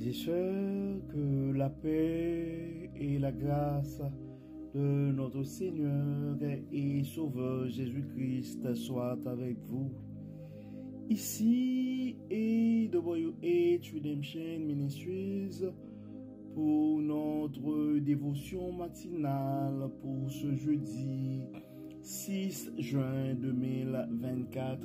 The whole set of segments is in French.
Frères et sœurs, que la paix et la grâce de notre Seigneur et Sauveur Jésus-Christ soient avec vous. Ici est WH Redemption Ministries pour notre dévotion matinale pour ce jeudi 6 juin 2024.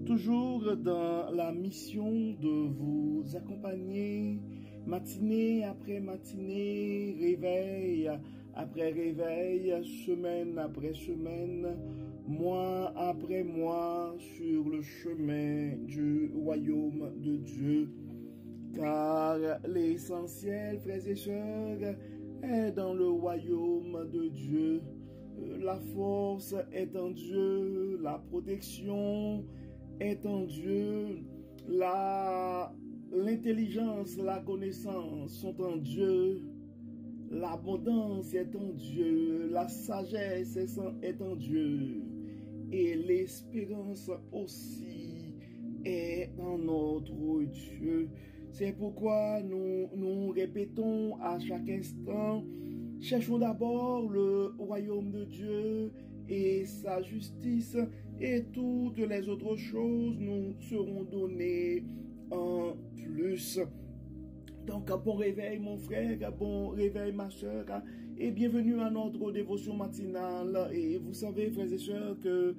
Toujours dans la mission de vous accompagner matinée après matinée, réveil après réveil, semaine après semaine, mois après mois sur le chemin du royaume de Dieu. Car l'essentiel, frères et sœurs, est dans le royaume de Dieu. La force est en Dieu, la protection est en Dieu, l'intelligence, la connaissance sont en Dieu, l'abondance est en Dieu, la sagesse est en Dieu, et l'espérance aussi est en notre Dieu. C'est pourquoi nous répétons à chaque instant, cherchons d'abord le royaume de Dieu et sa justice, et toutes les autres choses nous seront données en plus. Donc, bon réveil mon frère, bon réveil ma soeur, et bienvenue à notre dévotion matinale. Et vous savez, frères et sœurs, que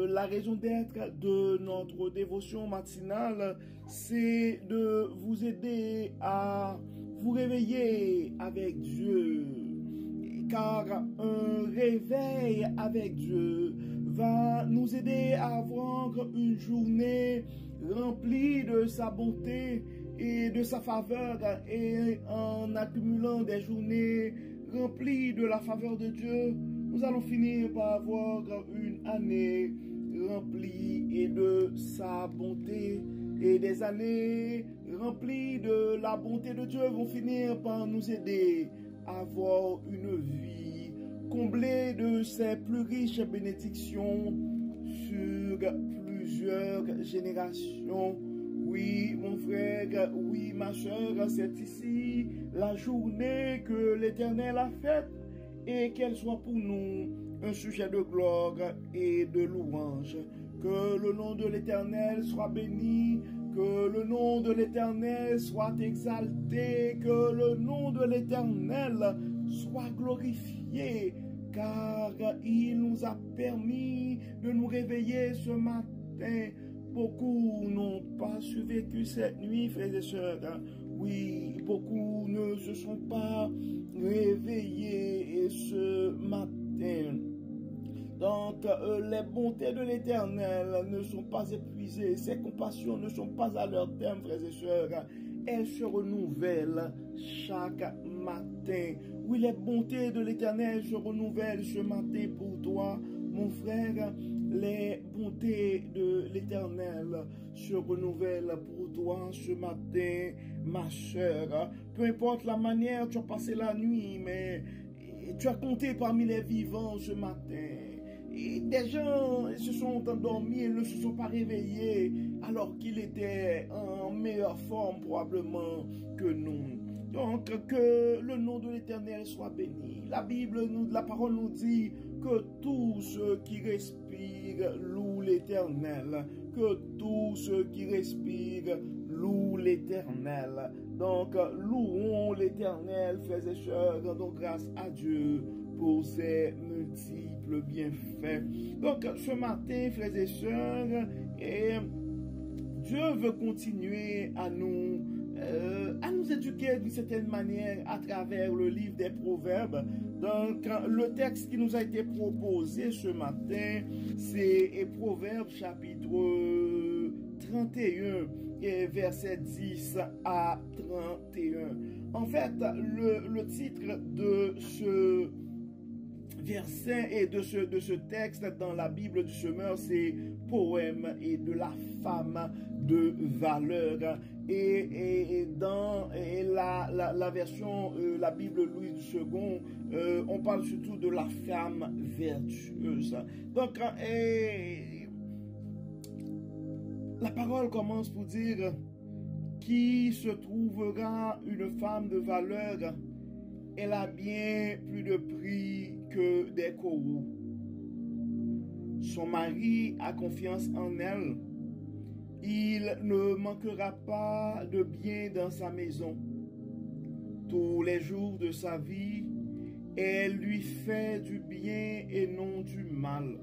la raison d'être de notre dévotion matinale, c'est de vous aider à vous réveiller avec Dieu. Car un réveil avec Dieu va nous aider à avoir une journée remplie de sa bonté et de sa faveur, et en accumulant des journées remplies de la faveur de Dieu, nous allons finir par avoir une année remplie et de sa bonté, et des années remplies de la bonté de Dieu vont finir par nous aider à avoir une vie comblée de ses plus riches bénédictions sur plusieurs générations. Oui, mon frère, oui, ma soeur, c'est ici la journée que l'Éternel a faite, et qu'elle soit pour nous un sujet de gloire et de louange. Que le nom de l'Éternel soit béni, que le nom de l'Éternel soit exalté, que le nom de l'Éternel soit glorifié, car il nous a permis de nous réveiller ce matin. Beaucoup n'ont pas survécu cette nuit, frères et sœurs. Oui, beaucoup ne se sont pas réveillés ce matin. Donc, les bontés de l'Éternel ne sont pas épuisées. Ses compassions ne sont pas à leur terme, frères et sœurs. Elles se renouvellent chaque matin. Oui, les bontés de l'Éternel se renouvellent ce matin pour toi, mon frère. Les bontés de l'Éternel se renouvellent pour toi ce matin, ma soeur. Peu importe la manière tu as passé la nuit, mais tu as compté parmi les vivants ce matin. Et des gens se sont endormis et ne se sont pas réveillés alors qu'ils étaient en meilleure forme probablement que nous. Donc, que le nom de l'Éternel soit béni. La parole nous dit que tous ceux qui respirent louent l'Éternel. Que tous ceux qui respirent louent l'Éternel. Donc, louons l'Éternel, frères et sœurs, rendons grâce à Dieu pour ses multiples bienfaits. Donc, ce matin, frères et sœurs, Dieu veut continuer à nous éduquer d'une certaine manière à travers le livre des Proverbes. Donc, le texte qui nous a été proposé ce matin, c'est Proverbes chapitre 31, et versets 10 à 31. En fait, le titre de ce verset et de ce texte dans la Bible du semeur, c'est Poème et de la femme de valeur. Et dans la version, la Bible Louis II, on parle surtout de la femme vertueuse. Donc, la parole commence pour dire qui se trouvera une femme de valeur, elle a bien plus de prix que des coraux. Son mari a confiance en elle. Il ne manquera pas de bien dans sa maison. Tous les jours de sa vie, elle lui fait du bien et non du mal.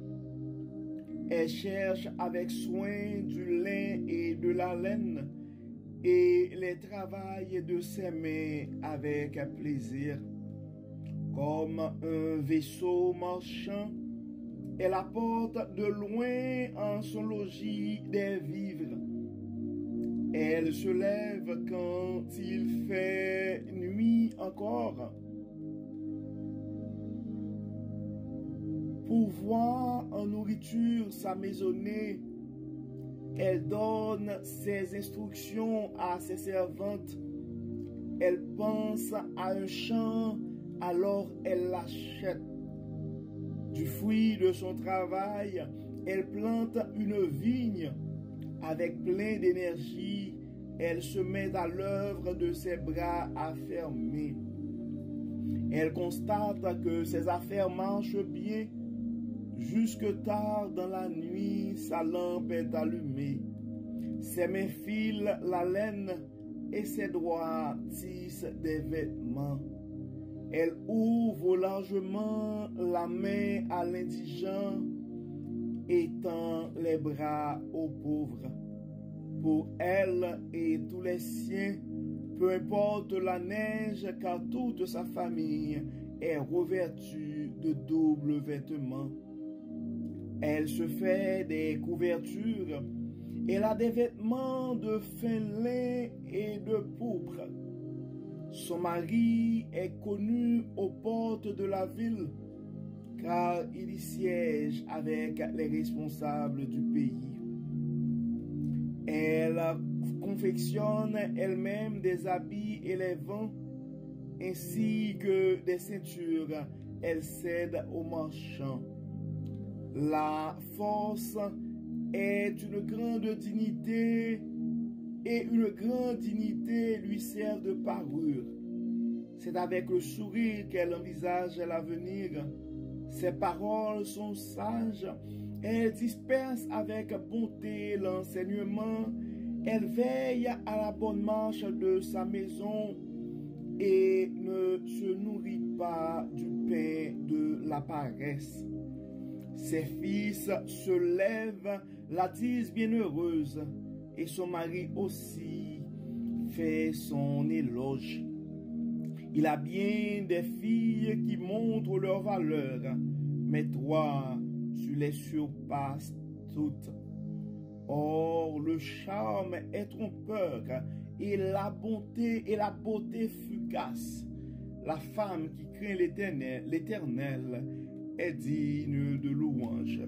Elle cherche avec soin du lin et de la laine et les travaille de ses mains avec plaisir. Comme un vaisseau marchand, elle apporte de loin en son logis des vivres. Elle se lève quand il fait nuit encore. Pour voir en nourriture sa maisonnée, elle donne ses instructions à ses servantes. Elle pense à un champ, alors elle l'achète. Du fruit de son travail, elle plante une vigne. Avec plein d'énergie, elle se met à l'œuvre de ses bras affermés. Elle constate que ses affaires marchent bien. Jusque tard dans la nuit, sa lampe est allumée. Ses mains filent la laine et ses doigts tissent des vêtements. Elle ouvre largement la main à l'indigent et tend les bras aux pauvres. Pour elle et tous les siens, peu importe la neige, car toute sa famille est revêtue de doubles vêtements. Elle se fait des couvertures. Elle a des vêtements de fin lin et de pourpre. Son mari est connu aux portes de la ville, car il y siège avec les responsables du pays. Elle confectionne elle-même des habits et les vend, ainsi que des ceintures. Elle cède aux marchands. La force est une grande dignité et une grande dignité lui sert de parure. C'est avec le sourire qu'elle envisage l'avenir. Ses paroles sont sages. Elle disperse avec bonté l'enseignement. Elle veille à la bonne marche de sa maison et ne se nourrit pas du pain de la paresse. Ses fils se lèvent, la disent bienheureuse, et son mari aussi fait son éloge. Il a bien des filles qui montrent leur valeur, mais toi, tu les surpasses toutes. Or, le charme est trompeur, et la beauté fugace. La femme qui craint l'Éternel est digne de louange.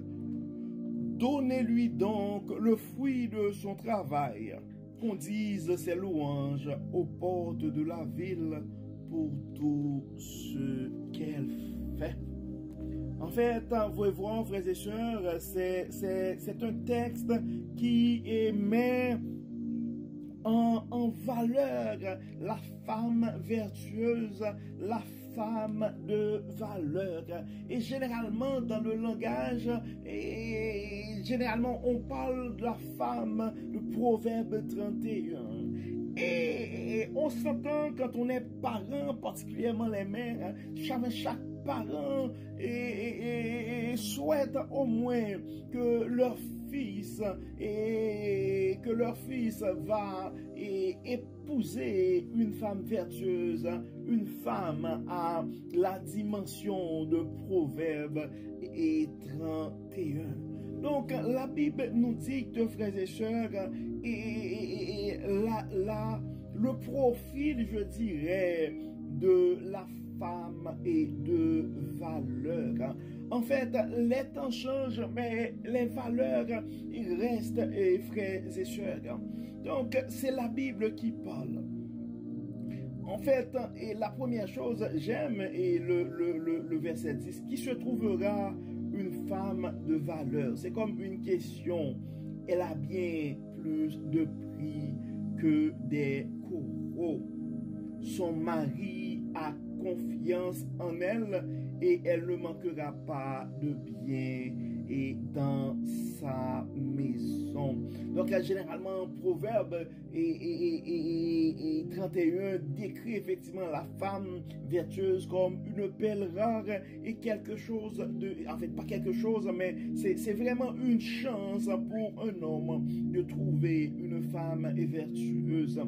Donnez-lui donc le fruit de son travail, qu'on dise ses louanges aux portes de la ville pour tout ce qu'elle fait. En fait, vous pouvez voir, frères et sœurs, c'est un texte qui met en valeur la femme vertueuse, la femme de valeur. Et généralement, dans le langage, généralement, on parle de la femme, le Proverbe 31. Et on s'entend quand on est parent, particulièrement les mères, chaque parent souhaite au moins que leur fils va épouser une femme vertueuse, une femme à la dimension de Proverbe 31. Donc la Bible nous dicte, frères et sœurs, le profil, je dirais, de la femme et de valeur. En fait, les temps changent, mais les valeurs, ils restent, frères et sœurs. Donc, c'est la Bible qui parle. En fait, et la première chose, j'aime le verset 10, qui se trouvera une femme de valeur. C'est comme une question. Elle a bien plus de prix que des coraux. Son mari a confiance en elle et elle ne manquera pas de bien et dans sa maison. Donc, généralement, Proverbe et 31 décrit effectivement la femme vertueuse comme une perle rare et quelque chose de... En fait, pas quelque chose, mais c'est vraiment une chance pour un homme de trouver une femme vertueuse.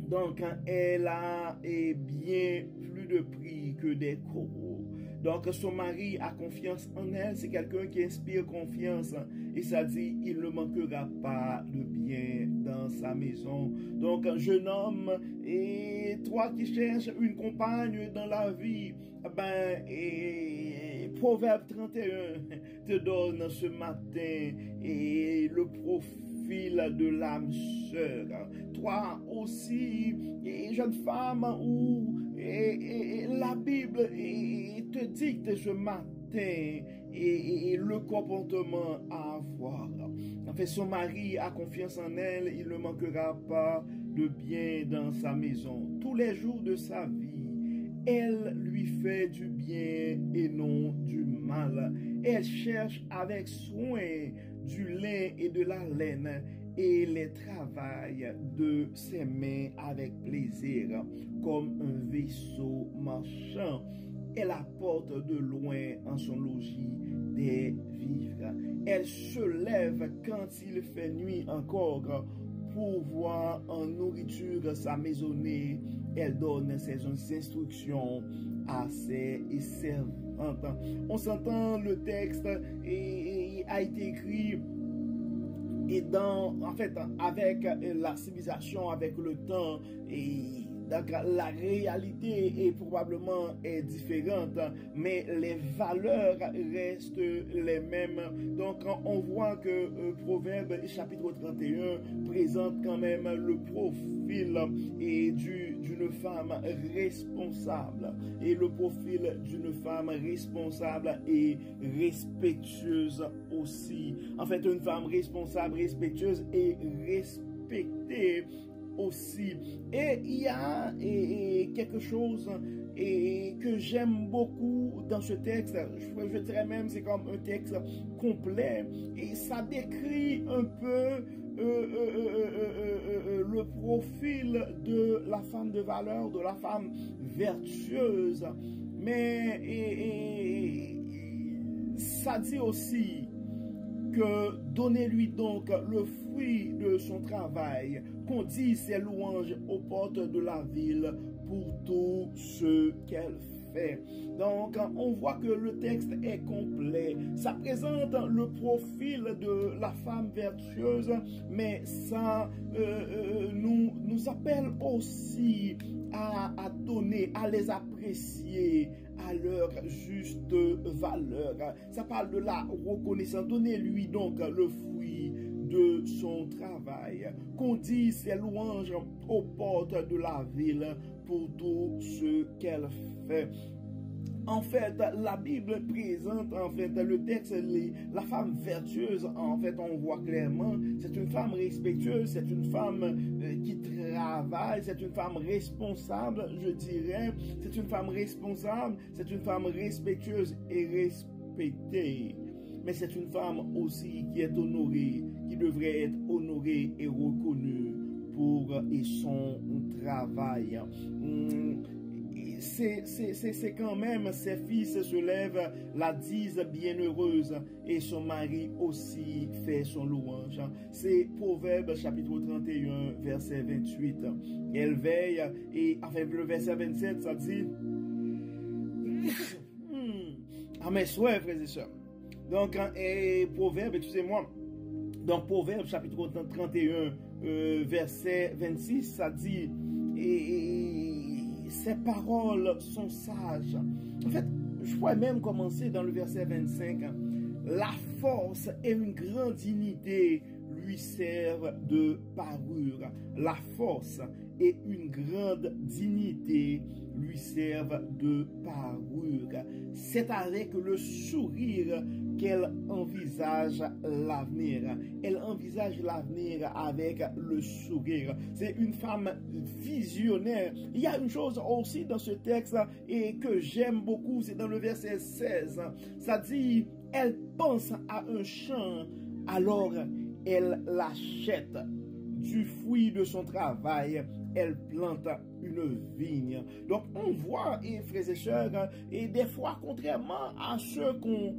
Donc, elle a bien plus de prix que des coraux. Donc, son mari a confiance en elle. C'est quelqu'un qui inspire confiance. Et ça dit, il ne manquera pas de bien dans sa maison. Donc, un jeune homme, et toi qui cherches une compagne dans la vie, Proverbe 31 te donne ce matin et le profil de l'âme sœur. Toi aussi, jeune femme, où la Bible te dicte ce matin et le comportement à avoir. En fait, son mari a confiance en elle, il ne manquera pas de bien dans sa maison. Tous les jours de sa vie, elle lui fait du bien et non du mal. Elle cherche avec soin du lin et de la laine et les travaille de ses mains avec plaisir, comme un vaisseau marchand. Elle apporte de loin en son logis des vivres. Elle se lève quand il fait nuit encore pour voir en nourriture sa maisonnée. Elle donne ses instructions à ses servantes. On s'entend, le texte a été écrit et avec la civilisation, avec le temps, et donc la réalité est probablement différente, mais les valeurs restent les mêmes. Donc on voit que Proverbe chapitre 31 présente quand même le profil d'une femme responsable. Et le profil d'une femme responsable et respectueuse aussi. En fait, une femme responsable, respectueuse et respectée aussi. Et il y a quelque chose que j'aime beaucoup dans ce texte. Je dirais même c'est comme un texte complet et ça décrit un peu le profil de la femme de valeur, de la femme vertueuse. Mais ça dit aussi que donnez-lui donc le fruit de son travail, qu'on dise ses louanges aux portes de la ville pour tout ce qu'elle fait. Donc, on voit que le texte est complet. Ça présente le profil de la femme vertueuse, mais ça nous appelle aussi à donner, à les apprécier à leur juste valeur. Ça parle de la reconnaissance. Donnez-lui donc le fruit de son travail. Qu'on dise ses louanges aux portes de la ville pour tout ce qu'elle fait. En fait, la Bible présente, en fait, le texte, la femme vertueuse, en fait, on voit clairement, c'est une femme respectueuse, c'est une femme qui travaille, c'est une femme responsable, je dirais, c'est une femme responsable, c'est une femme respectueuse et respectée. Mais c'est une femme aussi qui est honorée, qui devrait être honorée et reconnue pour son travail. C'est quand même ses fils se lèvent, la disent bienheureuse et son mari aussi fait son louange. C'est Proverbe chapitre 31 verset 28. Elle veille et enfin le verset 27 ça dit à mes souhaits frères et sœurs. Donc Proverbe, excusez-moi, donc Proverbe chapitre 31 verset 26 ça dit ces paroles sont sages. En fait, je pourrais même commencer dans le verset 25. La force et une grande dignité lui servent de parure. La force et une grande dignité lui servent de parure. C'est avec le sourire qu'elle envisage l'avenir. Elle envisage l'avenir avec le sourire. C'est une femme visionnaire. Il y a une chose aussi dans ce texte et que j'aime beaucoup, c'est dans le verset 16. Ça dit, elle pense à un champ, alors elle l'achète. Du fruit de son travail, elle plante une vigne. Donc on voit, et frères et sœurs, et des fois, contrairement à ce qu'on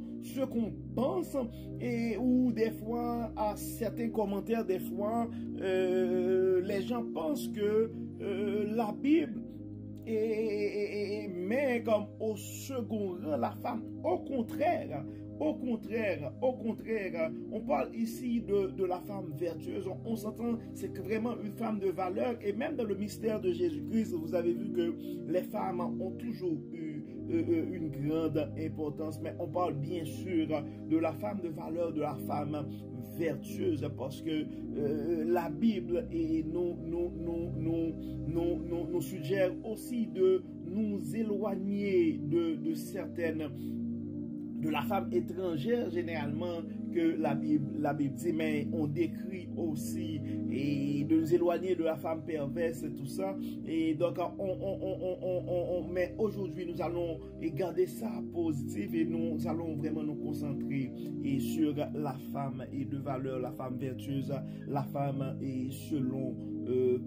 pense, et ou des fois à certains commentaires, des fois, les gens pensent que la Bible met comme au second rang la femme. Au contraire, on parle ici de la femme vertueuse. On s'entend, c'est vraiment une femme de valeur. Et même dans le mystère de Jésus-Christ, vous avez vu que les femmes ont toujours eu une grande importance. Mais on parle bien sûr de la femme de valeur, de la femme vertueuse, parce que la Bible nous suggère aussi de nous éloigner de certaines, de la femme étrangère généralement que la Bible dit, mais on décrit aussi et de nous éloigner de la femme perverse et tout ça. Et donc mais aujourd'hui nous allons garder ça positif et nous allons vraiment nous concentrer et sur la femme et de valeur, la femme vertueuse, la femme et selon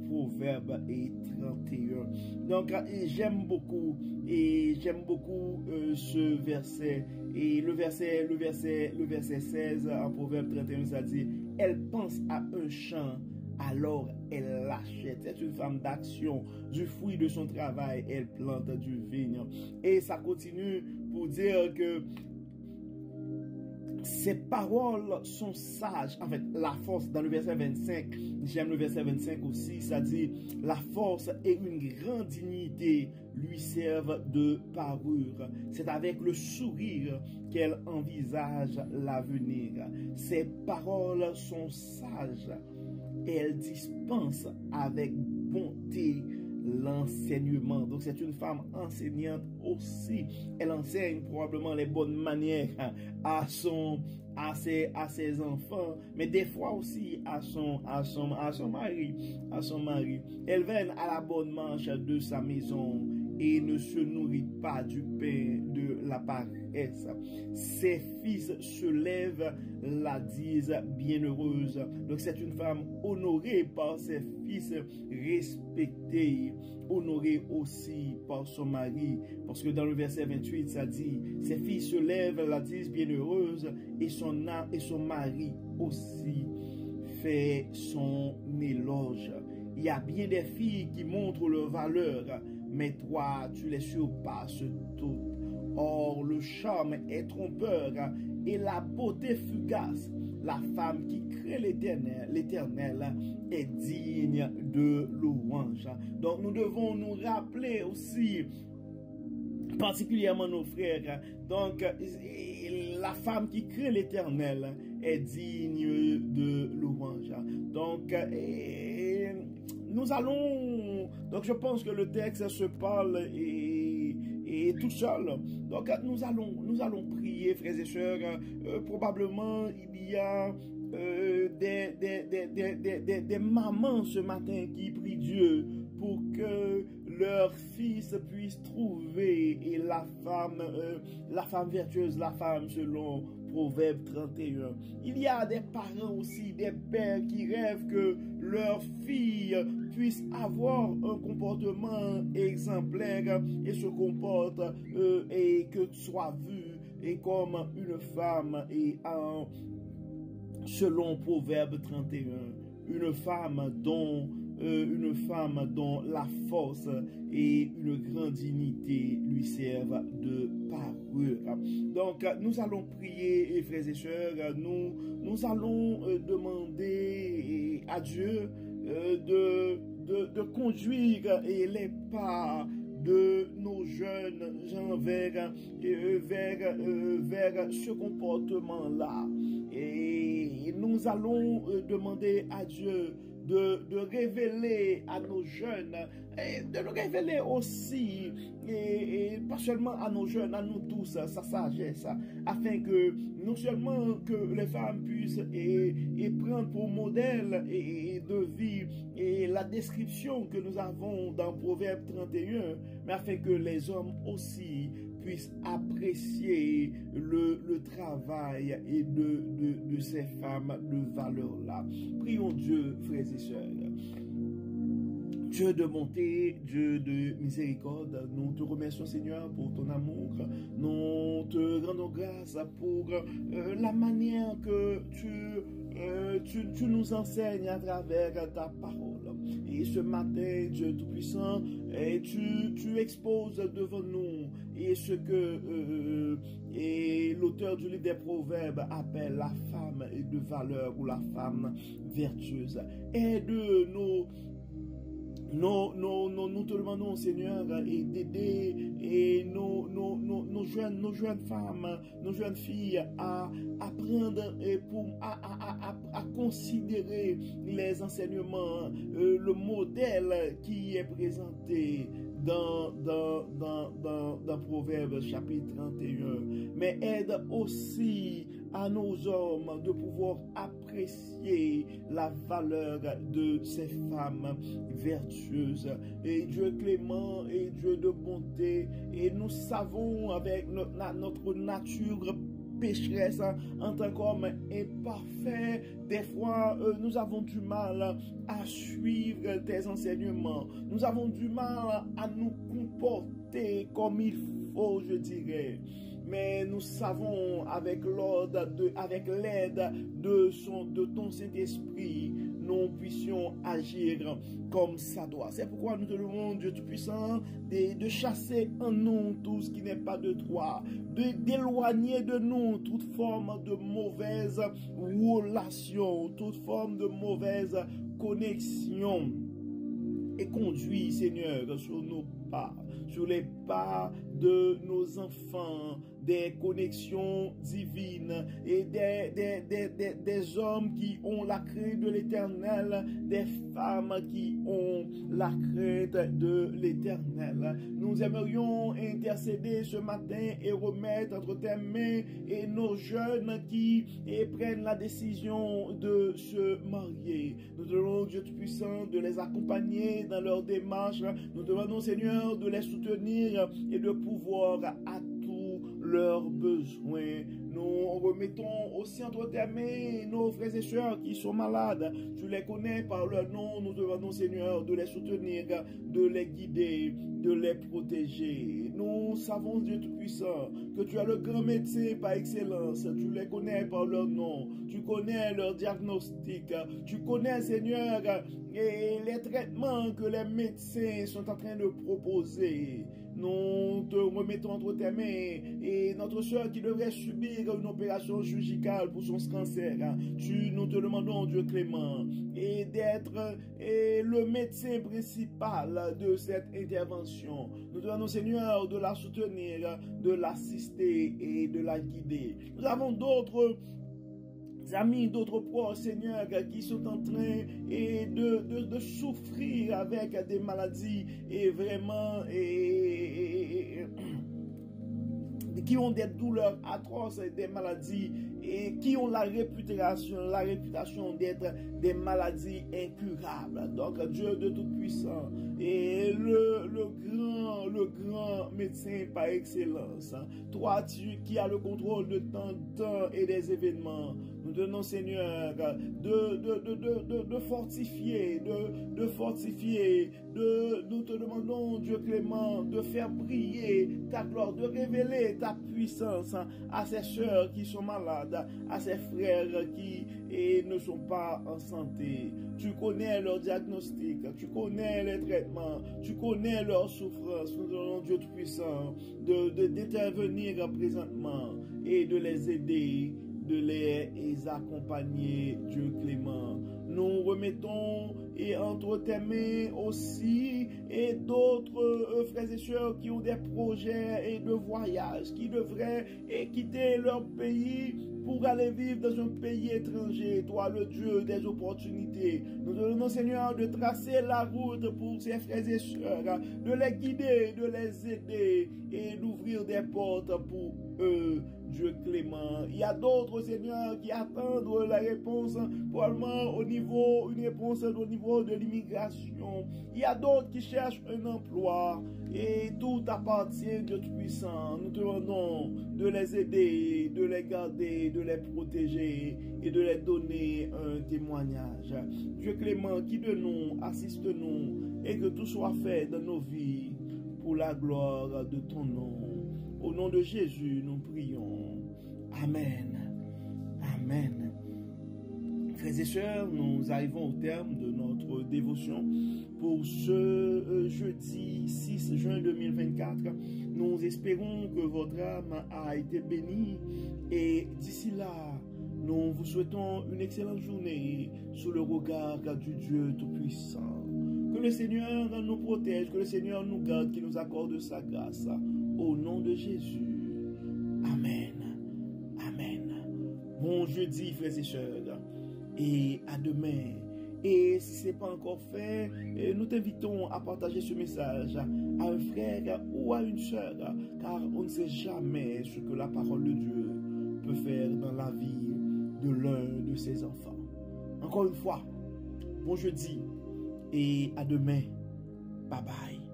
Proverbe et 31. Donc j'aime beaucoup ce verset. Et le verset 16 en Proverbe 31, ça dit, elle pense à un champ, alors elle l'achète. C'est une femme d'action. Du fruit de son travail, elle plante du vigne. Et ça continue pour dire que ses paroles sont sages. En fait, la force, dans le verset 25, j'aime le verset 25 aussi, ça dit, la force et une grande dignité lui servent de parure. C'est avec le sourire qu'elle envisage l'avenir. Ses paroles sont sages. Elle dispense avec bonté l'enseignement. Donc c'est une femme enseignante aussi. Elle enseigne probablement les bonnes manières à ses enfants, mais des fois aussi à son mari. Elle veille à la bonne marche de sa maison et ne se nourrit pas du pain de la paresse. Ses fils se lèvent, la disent bienheureuse. Donc c'est une femme honorée par ses fils, respectée, honorée aussi par son mari. Parce que dans le verset 28, ça dit, ses fils se lèvent, la disent bienheureuse, et son mari aussi fait son éloge. Il y a bien des filles qui montrent leur valeur, mais toi, tu les surpasses toutes. Or, le charme est trompeur et la beauté fugace. La femme qui crée l'Éternel est digne de louange. Donc, nous devons nous rappeler aussi, particulièrement nos frères, donc, la femme qui crée l'Éternel est digne de louange. Donc, nous allons, donc je pense que le texte se parle et tout seul. Donc nous allons prier, frères et sœurs. Probablement il y a des mamans ce matin qui prient Dieu pour que leur fils puisse trouver et la femme vertueuse, la femme selon Proverbe 31. Il y a des parents aussi, des pères qui rêvent que leur fille puisse avoir un comportement exemplaire et se comporte et que soit vue et comme une femme et selon Proverbe 31, une femme dont la force et une grande dignité lui servent de parure. Donc, nous allons prier, frères et sœurs, nous allons demander à Dieu de conduire les pas de nos jeunes gens vers ce comportement-là. Et nous allons demander à Dieu de révéler à nos jeunes, et de nous révéler aussi, et pas seulement à nos jeunes, à nous tous, sa sagesse, afin que non seulement que les femmes puissent et prendre pour modèle et de vie et la description que nous avons dans Proverbe 31, mais afin que les hommes aussi puissent apprécier le travail et de ces femmes de valeur-là. Prions Dieu, frères et sœurs. Dieu de bonté, Dieu de miséricorde, nous te remercions Seigneur pour ton amour, nous te rendons grâce pour la manière que tu nous enseignes à travers ta parole. Et ce matin, Dieu Tout-Puissant, tu exposes devant nous et ce que l'auteur du livre des Proverbes appelle la femme de valeur ou la femme vertueuse. Aide-nous. Nous te demandons, Seigneur, et d'aider nos jeunes femmes, nos jeunes filles à apprendre et à considérer les enseignements, le modèle qui est présenté dans Proverbes chapitre 31. Mais aide aussi à nos hommes de pouvoir apprécier la valeur de ces femmes vertueuses. Et Dieu clément et Dieu de bonté, et nous savons avec notre nature pécheresse en tant qu'homme imparfait, des fois nous avons du mal à suivre tes enseignements, nous avons du mal à nous comporter comme il faut, je dirais. Mais nous savons avec l'aide de ton Saint-Esprit, nous puissions agir comme ça doit. C'est pourquoi nous te demandons, Dieu Tout-Puissant, de chasser en nous tout ce qui n'est pas de toi, d'éloigner de nous toute forme de mauvaise relation, toute forme de mauvaise connexion. Et conduis, Seigneur, sur nos pas, sur les pas de nos enfants, des connexions divines et des hommes qui ont la crainte de l'Éternel, des femmes qui ont la crainte de l'Éternel. Nous aimerions intercéder ce matin et remettre entre tes mains et nos jeunes qui prennent la décision de se marier. Nous demandons, Dieu Tout-Puissant, de les accompagner dans leur démarche. Nous demandons, Seigneur, de les soutenir et de pouvoir à tous leurs besoins. Nous remettons aussi entre tes mains nos frères et sœurs qui sont malades. Tu les connais par leur nom. Nous demandons, Seigneur, de les soutenir, de les guider, de les protéger. Nous savons, Dieu Tout-Puissant, que tu es le grand médecin par excellence. Tu les connais par leur nom. Tu connais leur diagnostic. Tu connais, Seigneur, et les traitements que les médecins sont en train de proposer. Nous te remettons entre tes mains et notre soeur qui devrait subir une opération chirurgicale pour son cancer. Nous te demandons, Dieu clément, et d'être le médecin principal de cette intervention. Nous te demandons, Seigneur, de la soutenir, de l'assister et de la guider. Nous avons d'autres amis, d'autres proches, Seigneur, qui sont en train de souffrir avec des maladies et vraiment qui ont des douleurs atroces, des maladies et qui ont la réputation d'être des maladies incurables. Donc Dieu de Tout-Puissant et le grand médecin par excellence, toi qui as le contrôle de temps et des événements, nous donnons, Seigneur, de fortifier, nous te demandons, Dieu clément, de faire briller ta gloire, de révéler ta puissance à ces sœurs qui sont malades, à ces frères qui ne sont pas en santé. Tu connais leur diagnostic, tu connais les traitements, tu connais leurs souffrances. Nous demandons, Dieu Tout-Puissant, d'intervenir présentement et de les aider, de les accompagner, Dieu clément. Nous remettons et entre tes mains aussi et d'autres frères et sœurs qui ont des projets et de voyages, qui devraient quitter leur pays pour aller vivre dans un pays étranger, toi le Dieu des opportunités. Nous te demandons, Seigneur, de tracer la route pour ces frères et sœurs, de les guider, de les aider et d'ouvrir des portes pour eux, Dieu clément. Il y a d'autres, Seigneur, qui attendent la réponse, probablement une réponse au niveau de l'immigration. Il y a d'autres qui cherchent un emploi et tout appartient de Tout-Puissant. Nous te demandons de les aider, de les garder, de les protéger et de les donner un témoignage. Dieu clément, guide-nous, assiste-nous et que tout soit fait dans nos vies pour la gloire de ton nom. Au nom de Jésus, nous prions. Amen. Amen. Frères et sœurs, nous arrivons au terme de notre dévotion pour ce jeudi 6 juin 2024. Nous espérons que votre âme a été bénie et d'ici là, nous vous souhaitons une excellente journée sous le regard du Dieu Tout-Puissant. Que le Seigneur nous protège, que le Seigneur nous garde, qu'il nous accorde sa grâce. Au nom de Jésus. Amen. Amen. Bon jeudi, frères et sœurs. Et à demain. Et si ce n'est pas encore fait, nous t'invitons à partager ce message à un frère ou à une sœur, car on ne sait jamais ce que la parole de Dieu peut faire dans la vie de l'un de ses enfants. Encore une fois, bon jeudi et à demain. Bye bye.